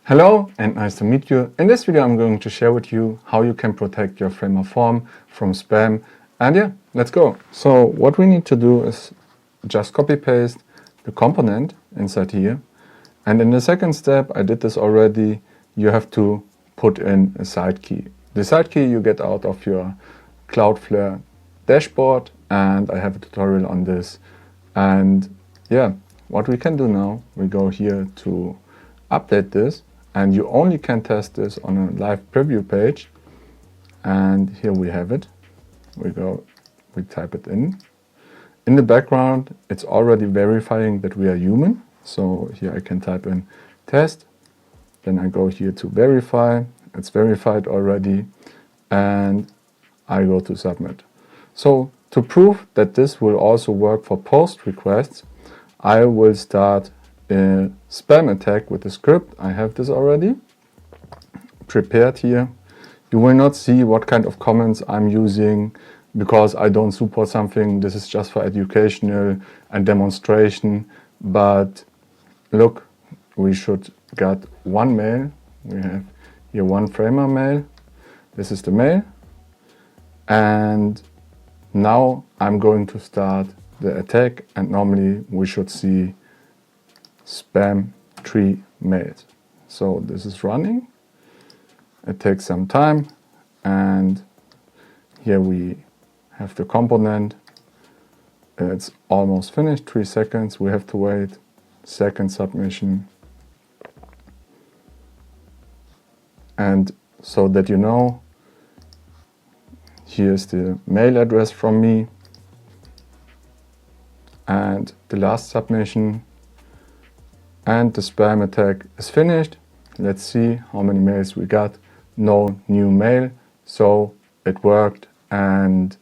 Hello and nice to meet you. In this video I'm going to share with you how you can protect your Framer form from spam. And yeah, let's go. So what we need to do is just copy paste the component inside here. And in the second step, I did this already, you have to put in a side key. The side key you get out of your Cloudflare dashboard, and I have a tutorial on this. And yeah, what we can do now, we go here to update this, and you only can test this on a live preview page. And here we have it. We type it in. In the background, it's already verifying that we are human. So here I can type in test. Then I go here to verify. It's verified already. And I go to submit. So to prove that this will also work for post requests, I will start a spam attack with the script. I have this already prepared here. You will not see what kind of comments I'm using because I don't support something. This is just for educational and demonstration. But look, we should get one mail. We have here one Framer mail. This is the mail. And now I'm going to start the attack, and normally we should see spam 3 mails. So this is running. It takes some time, and here we have the component. It's almost finished, 3 seconds. We have to wait. Second submission. And so that you know, here's the mail address from me. And the last submission. And the spam attack is finished. Let's see how many mails we got. No new mail, so it worked. And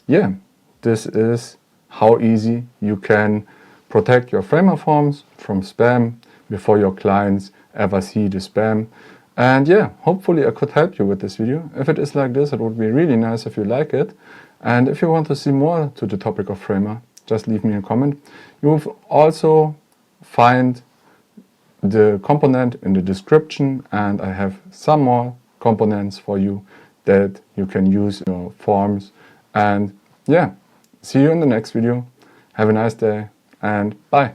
yeah, this is how easy you can protect your Framer forms from spam before your clients ever see the spam. And yeah, hopefully I could help you with this video. If it is like this, it would be really nice if you like it. And if you want to see more to the topic of Framer, just leave me a comment. You will also find the component in the description, and I have some more components for you that you can use in your forms. And yeah, see you in the next video. Have a nice day and bye.